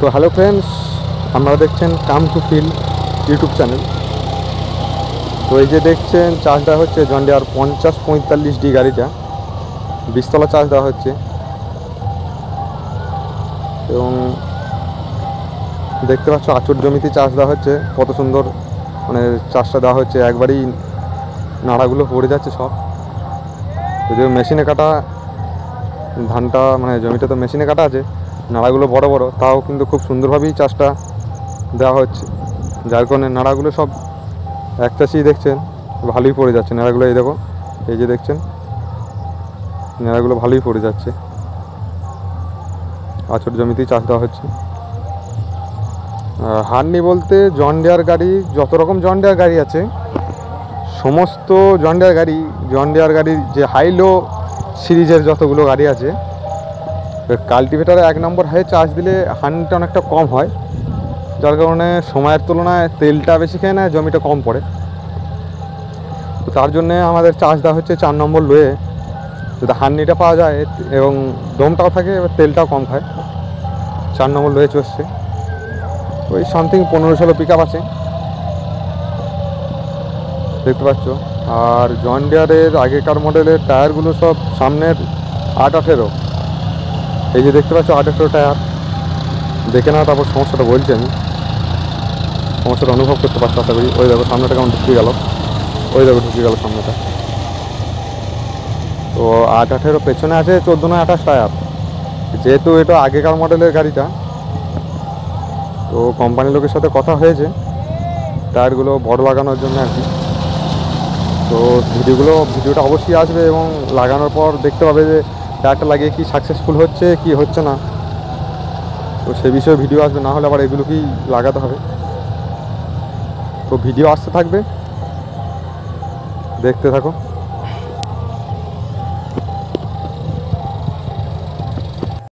তো hello friends, আপনারা দেখছেন come to feel YouTube channel. তো এই যে দেখছেন চার্জ দেওয়া হচ্ছে জন ডিয়ার 5045D গাড়িটা, 20তলা চার্জ দেওয়া হচ্ছে। এবং দেখতে পাচ্ছ আচুর জমিতে চার্জ দেওয়া হচ্ছে, কত সুন্দর মানে চার্জটা দেওয়া হচ্ছে। একবারই নাড়াগুলো পড়ে যাচ্ছে সব। যদিও মেশিনে কাটা ধানটা, মানে জমিটা তো মেশিনে কাটা আছে, নাড়াগুলো বড় বড়, তাও কিন্তু খুব সুন্দরভাবেই চাষটা দেওয়া হচ্ছে, যার কারণে নাড়াগুলো সব এক চাষি দেখছেন ভালোই পড়ে যাচ্ছে নাড়াগুলো। এই দেখো, এই যে দেখছেন নাড়াগুলো ভালোই পড়ে যাচ্ছে। আচর জমিতেই চাষ দেওয়া হচ্ছে। হার্নি বলতে জন ডিয়ার গাড়ি, যত রকম জন ডিয়ার গাড়ি আছে সমস্ত জন ডিয়ার গাড়ির যে হাইলো সিরিজের যতগুলো গাড়ি আছে, কাল্টিভেটারে 1 নম্বর হাই চার্জ দিলে হার্নিটা অনেকটা কম হয়, যার কারণে সময়ের তুলনায় তেলটা বেশি খেয়ে নেয়, জমিটা কম পড়ে। তো তার জন্যে আমাদের চার্জ দেওয়া হচ্ছে 4 নম্বর লোয়ে, যদি হার্নিটা পাওয়া যায় এবং দমটাও থাকে, এবার তেলটাও কম খায়। 4 নম্বর লোয়ে চলছে, ওই সামথিং 15-16 পিক আপ আছে, দেখতে পাচ্ছ। আর জন ডিয়ারের আগেকার মডেলের টায়ারগুলো সব সামনের 8-18, এই যে দেখতে পাচ্ছ 8-18 টায়ার। দেখে না, তারপর সমস্যাটা বলছি আমি, সমস্যাটা অনুভব করতে পারছো আশা করি। ওই দেখো সামনেটা কেমন ঢুকে গেল, ওই দেখো ঢুকে গেল সামনেটা। তো 8-18 পেছনে আছে 14-28 টায়ার। যেহেতু এটা আগেকার মডেলের গাড়িটা, তো কোম্পানির লোকের সাথে কথা হয়েছে টায়ারগুলো বড় লাগানোর জন্য আর কি। তো ভিডিওটা অবশ্যই আসবে এবং লাগানোর পর দেখতে পাবে যে টায়ারটা লাগিয়ে কি সাকসেসফুল হচ্ছে কি হচ্ছে না। তো সে বিষয়ে ভিডিও আসবে, না হলে আবার এগুলোকেই লাগাতে হবে। তো ভিডিও আসতে থাকবে, দেখতে থাকো।